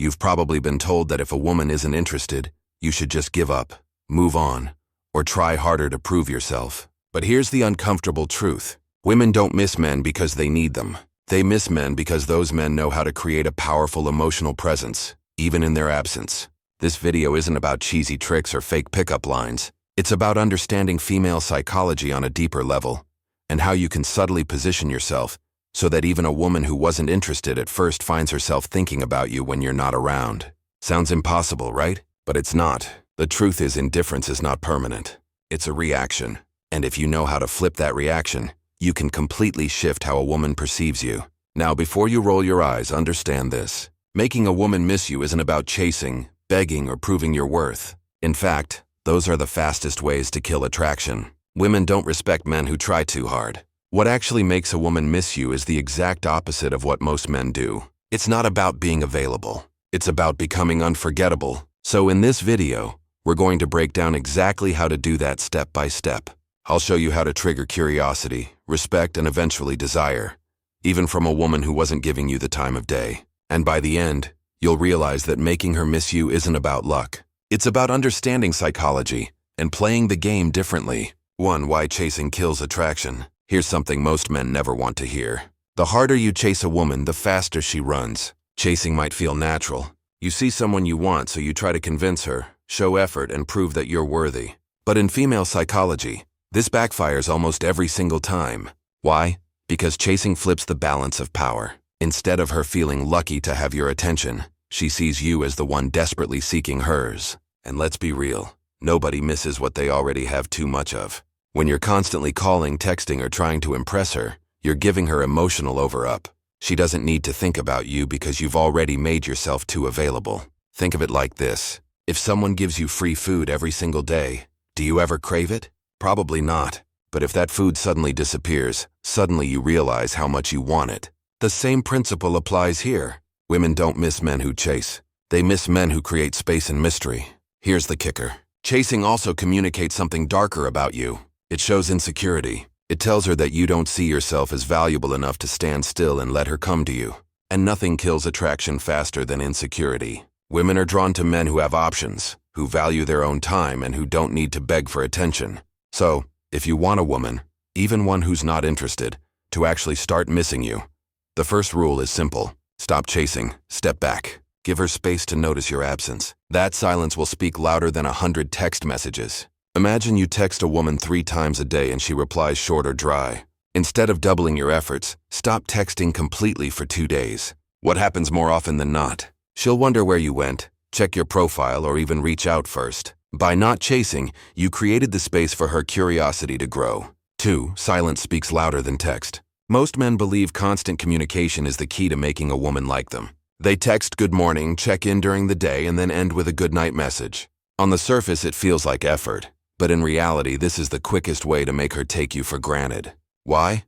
You've probably been told that if a woman isn't interested, you should just give up, move on, or try harder to prove yourself. But here's the uncomfortable truth. Women don't miss men because they need them. They miss men because those men know how to create a powerful emotional presence, even in their absence. This video isn't about cheesy tricks or fake pickup lines. It's about understanding female psychology on a deeper level, and how you can subtly position yourself so that even a woman who wasn't interested at first finds herself thinking about you when you're not around. Sounds impossible, right? But it's not. The truth is, indifference is not permanent. It's a reaction. And if you know how to flip that reaction, you can completely shift how a woman perceives you. Now, before you roll your eyes, understand this. Making a woman miss you isn't about chasing, begging, or proving your worth. In fact, those are the fastest ways to kill attraction. Women don't respect men who try too hard. What actually makes a woman miss you is the exact opposite of what most men do. It's not about being available. It's about becoming unforgettable. So in this video, we're going to break down exactly how to do that step by step. I'll show you how to trigger curiosity, respect, and eventually desire, even from a woman who wasn't giving you the time of day. And by the end, you'll realize that making her miss you isn't about luck. It's about understanding psychology and playing the game differently. 1. Why chasing kills attraction. Here's something most men never want to hear. The harder you chase a woman, the faster she runs. Chasing might feel natural. You see someone you want, so you try to convince her, show effort, and prove that you're worthy. But in female psychology, this backfires almost every single time. Why? Because chasing flips the balance of power. Instead of her feeling lucky to have your attention, she sees you as the one desperately seeking hers. And let's be real, nobody misses what they already have too much of. When you're constantly calling, texting, or trying to impress her, you're giving her emotional over-up. She doesn't need to think about you because you've already made yourself too available. Think of it like this. If someone gives you free food every single day, do you ever crave it? Probably not. But if that food suddenly disappears, suddenly you realize how much you want it. The same principle applies here. Women don't miss men who chase. They miss men who create space and mystery. Here's the kicker. Chasing also communicates something darker about you. It shows insecurity. It tells her that you don't see yourself as valuable enough to stand still and let her come to you. And nothing kills attraction faster than insecurity. Women are drawn to men who have options, who value their own time, and who don't need to beg for attention. So, if you want a woman, even one who's not interested, to actually start missing you, the first rule is simple. Stop chasing. Step back. Give her space to notice your absence. That silence will speak louder than 100 text messages. Imagine you text a woman 3 times a day and she replies short or dry. Instead of doubling your efforts, stop texting completely for 2 days. What happens more often than not? She'll wonder where you went, check your profile, or even reach out first. By not chasing, you created the space for her curiosity to grow. 2. Silence speaks louder than text. Most men believe constant communication is the key to making a woman like them. They text good morning, check in during the day, and then end with a good night message. On the surface, it feels like effort. But in reality, this is the quickest way to make her take you for granted. Why?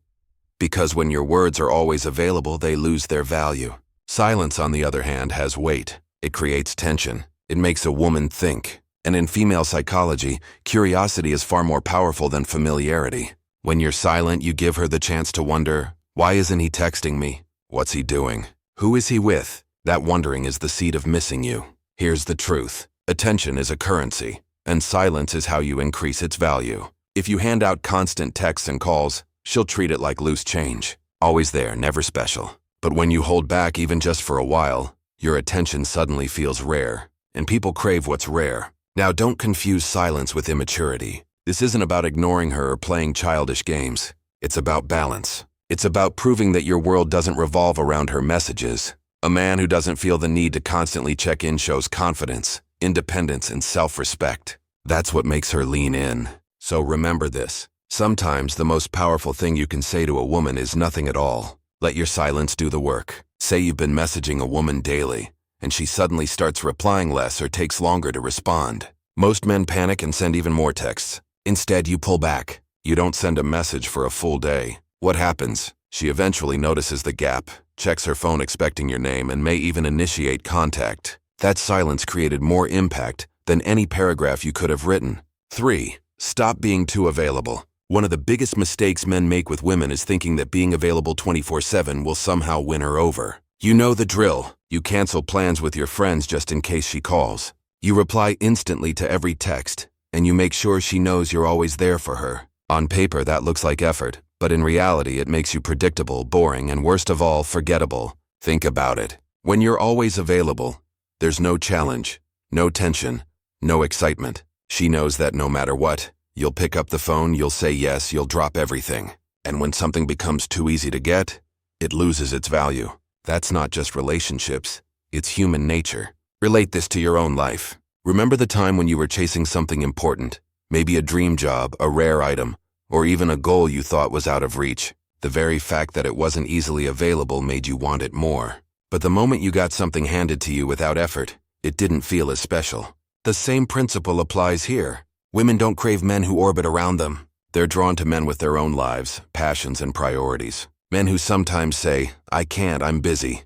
Because when your words are always available, they lose their value. Silence, on the other hand, has weight. It creates tension. It makes a woman think. And in female psychology, curiosity is far more powerful than familiarity. When you're silent, you give her the chance to wonder, why isn't he texting me? What's he doing? Who is he with? That wondering is the seed of missing you. Here's the truth. Attention is a currency. And silence is how you increase its value. If you hand out constant texts and calls, she'll treat it like loose change. Always there, never special. But when you hold back even just for a while, your attention suddenly feels rare. And people crave what's rare. Now, don't confuse silence with immaturity. This isn't about ignoring her or playing childish games. It's about balance. It's about proving that your world doesn't revolve around her messages. A man who doesn't feel the need to constantly check in shows confidence, independence, and self-respect. That's what makes her lean in. So remember this. Sometimes the most powerful thing you can say to a woman is nothing at all. Let your silence do the work. Say you've been messaging a woman daily, and she suddenly starts replying less or takes longer to respond. Most men panic and send even more texts. Instead, you pull back. You don't send a message for a full day. What happens? She eventually notices the gap, checks her phone expecting your name, and may even initiate contact. That silence created more impact than any paragraph you could have written. 3. Stop being too available. One of the biggest mistakes men make with women is thinking that being available 24/7 will somehow win her over. You know the drill. You cancel plans with your friends just in case she calls. You reply instantly to every text, and you make sure she knows you're always there for her. On paper, that looks like effort, but in reality, it makes you predictable, boring, and worst of all, forgettable. Think about it. When you're always available, there's no challenge, no tension, no excitement. She knows that no matter what, you'll pick up the phone, you'll say yes, you'll drop everything. And when something becomes too easy to get, it loses its value. That's not just relationships, it's human nature. Relate this to your own life. Remember the time when you were chasing something important, maybe a dream job, a rare item, or even a goal you thought was out of reach. The very fact that it wasn't easily available made you want it more. But the moment you got something handed to you without effort, it didn't feel as special. The same principle applies here. Women don't crave men who orbit around them. They're drawn to men with their own lives, passions, and priorities. Men who sometimes say, "I can't, I'm busy."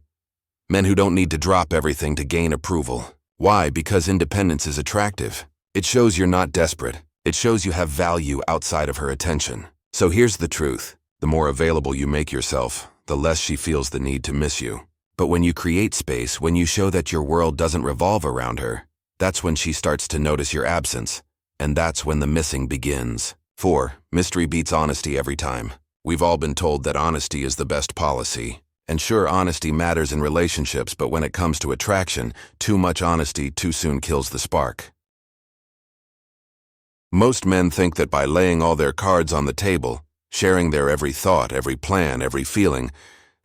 Men who don't need to drop everything to gain approval. Why? Because independence is attractive. It shows you're not desperate. It shows you have value outside of her attention. So here's the truth. The more available you make yourself, the less she feels the need to miss you. But when you create space, when you show that your world doesn't revolve around her, that's when she starts to notice your absence. And that's when the missing begins. 4. Mystery beats honesty every time. We've all been told that honesty is the best policy. And sure, honesty matters in relationships, but when it comes to attraction, too much honesty too soon kills the spark. Most men think that by laying all their cards on the table, sharing their every thought, every plan, every feeling,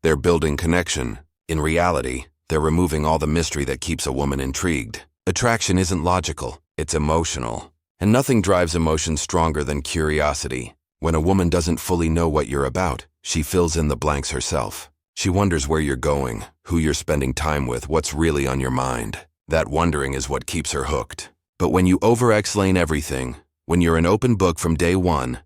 they're building connection. In reality, they're removing all the mystery that keeps a woman intrigued. Attraction isn't logical, it's emotional. And nothing drives emotion stronger than curiosity. When a woman doesn't fully know what you're about, she fills in the blanks herself. She wonders where you're going, who you're spending time with, what's really on your mind. That wondering is what keeps her hooked. But when you over-explain everything, when you're an open book from day one,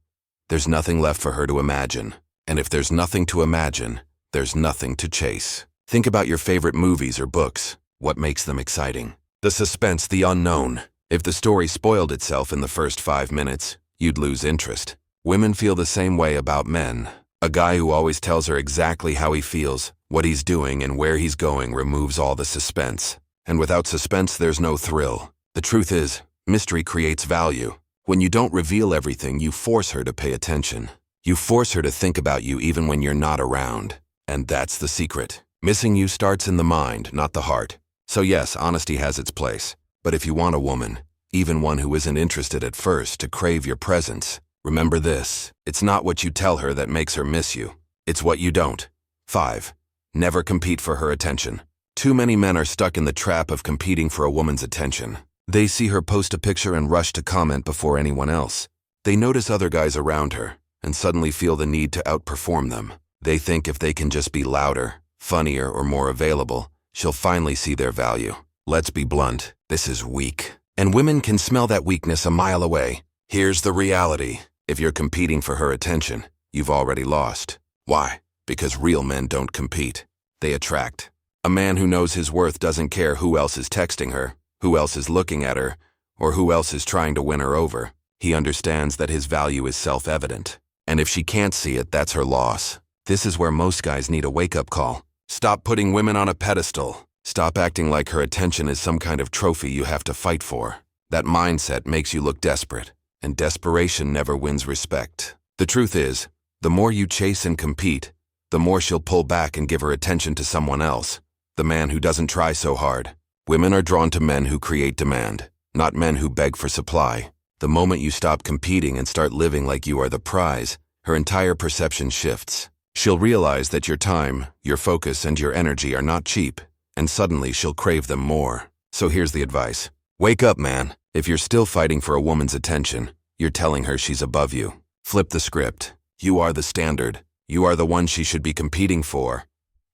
there's nothing left for her to imagine. And if there's nothing to imagine, there's nothing to chase. Think about your favorite movies or books. What makes them exciting? The suspense, the unknown. If the story spoiled itself in the first 5 minutes, you'd lose interest. Women feel the same way about men. A guy who always tells her exactly how he feels, what he's doing, and where he's going removes all the suspense. And without suspense, there's no thrill. The truth is, mystery creates value. When you don't reveal everything, you force her to pay attention. You force her to think about you even when you're not around. And that's the secret. Missing you starts in the mind, not the heart. So yes, honesty has its place. But if you want a woman, even one who isn't interested at first, to crave your presence, remember this. It's not what you tell her that makes her miss you. It's what you don't. 5. Never compete for her attention. Too many men are stuck in the trap of competing for a woman's attention. They see her post a picture and rush to comment before anyone else. They notice other guys around her and suddenly feel the need to outperform them. They think if they can just be louder, funnier, or more available, she'll finally see their value. Let's be blunt, this is weak. And women can smell that weakness a mile away. Here's the reality. If you're competing for her attention, you've already lost. Why? Because real men don't compete. They attract. A man who knows his worth doesn't care who else is texting her, who else is looking at her, or who else is trying to win her over. He understands that his value is self-evident. And if she can't see it, that's her loss. This is where most guys need a wake-up call. Stop putting women on a pedestal. Stop acting like her attention is some kind of trophy you have to fight for. That mindset makes you look desperate, and desperation never wins respect. The truth is, the more you chase and compete, the more she'll pull back and give her attention to someone else, the man who doesn't try so hard. Women are drawn to men who create demand, not men who beg for supply. The moment you stop competing and start living like you are the prize, her entire perception shifts. She'll realize that your time, your focus, and your energy are not cheap, and suddenly she'll crave them more. So here's the advice. Wake up, man. If you're still fighting for a woman's attention, you're telling her she's above you. Flip the script. You are the standard. You are the one she should be competing for.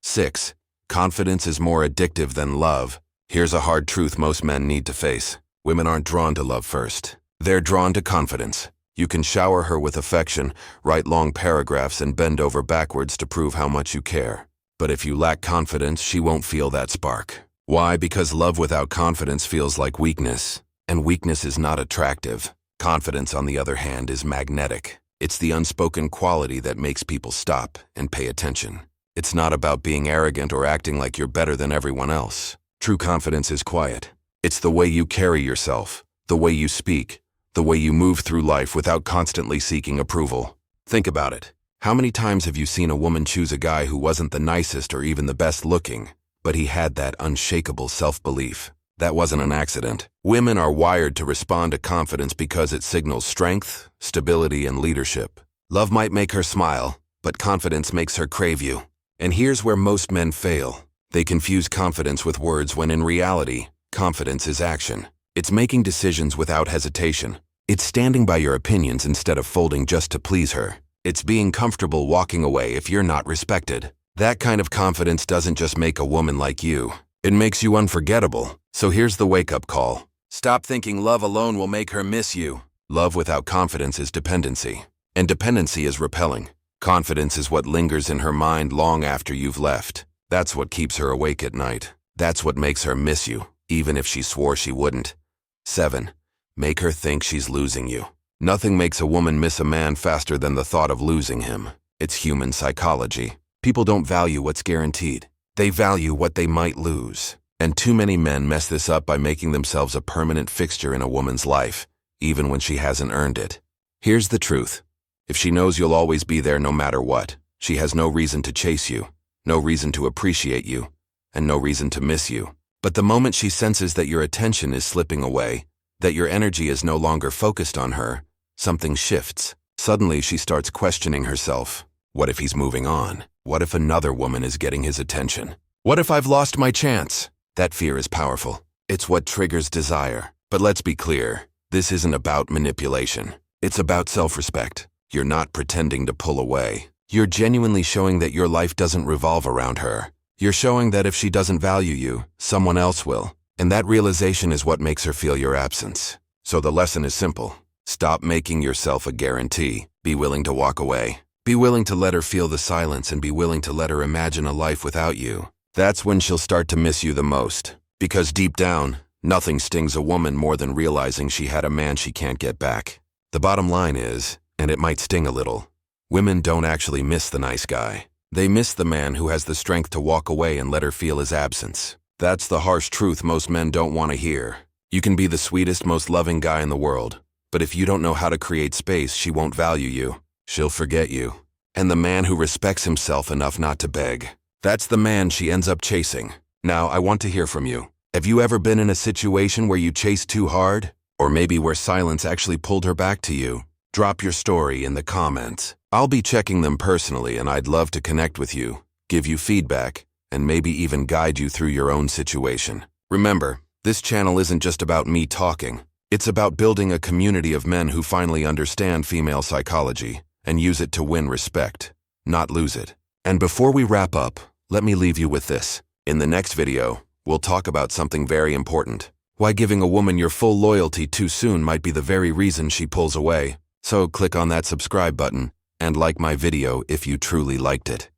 6. Confidence is more addictive than love. Here's a hard truth most men need to face. Women aren't drawn to love first. They're drawn to confidence. You can shower her with affection, write long paragraphs, and bend over backwards to prove how much you care. But if you lack confidence, she won't feel that spark. Why? Because love without confidence feels like weakness. And weakness is not attractive. Confidence, on the other hand, is magnetic. It's the unspoken quality that makes people stop and pay attention. It's not about being arrogant or acting like you're better than everyone else. True confidence is quiet. It's the way you carry yourself, the way you speak, the way you move through life without constantly seeking approval. Think about it. How many times have you seen a woman choose a guy who wasn't the nicest or even the best looking, but he had that unshakable self-belief? That wasn't an accident. Women are wired to respond to confidence because it signals strength, stability, and leadership. Love might make her smile, but confidence makes her crave you. And here's where most men fail. They confuse confidence with words when in reality, confidence is action. It's making decisions without hesitation. It's standing by your opinions instead of folding just to please her. It's being comfortable walking away if you're not respected. That kind of confidence doesn't just make a woman like you. It makes you unforgettable. So here's the wake-up call. Stop thinking love alone will make her miss you. Love without confidence is dependency. And dependency is repelling. Confidence is what lingers in her mind long after you've left. That's what keeps her awake at night. That's what makes her miss you, even if she swore she wouldn't. 7. Make her think she's losing you. Nothing makes a woman miss a man faster than the thought of losing him. It's human psychology. People don't value what's guaranteed. They value what they might lose. And too many men mess this up by making themselves a permanent fixture in a woman's life, even when she hasn't earned it. Here's the truth. If she knows you'll always be there no matter what, she has no reason to chase you, no reason to appreciate you, and no reason to miss you. But the moment she senses that your attention is slipping away, that your energy is no longer focused on her, something shifts. Suddenly she starts questioning herself. What if he's moving on? What if another woman is getting his attention? What if I've lost my chance? That fear is powerful. It's what triggers desire. But let's be clear, this isn't about manipulation. It's about self-respect. You're not pretending to pull away. You're genuinely showing that your life doesn't revolve around her. You're showing that if she doesn't value you, someone else will. And that realization is what makes her feel your absence. So the lesson is simple. Stop making yourself a guarantee. Be willing to walk away. Be willing to let her feel the silence and be willing to let her imagine a life without you. That's when she'll start to miss you the most. Because deep down, nothing stings a woman more than realizing she had a man she can't get back. The bottom line is, and it might sting a little, women don't actually miss the nice guy. They miss the man who has the strength to walk away and let her feel his absence. That's the harsh truth most men don't want to hear. You can be the sweetest, most loving guy in the world, but if you don't know how to create space, she won't value you. She'll forget you. And the man who respects himself enough not to beg, that's the man she ends up chasing. Now, I want to hear from you. Have you ever been in a situation where you chased too hard? Or maybe where silence actually pulled her back to you? Drop your story in the comments. I'll be checking them personally and I'd love to connect with you, give you feedback, and maybe even guide you through your own situation. Remember, this channel isn't just about me talking. It's about building a community of men who finally understand female psychology and use it to win respect, not lose it. And before we wrap up, let me leave you with this. In the next video, we'll talk about something very important. Why giving a woman your full loyalty too soon might be the very reason she pulls away. So click on that subscribe button and like my video if you truly liked it.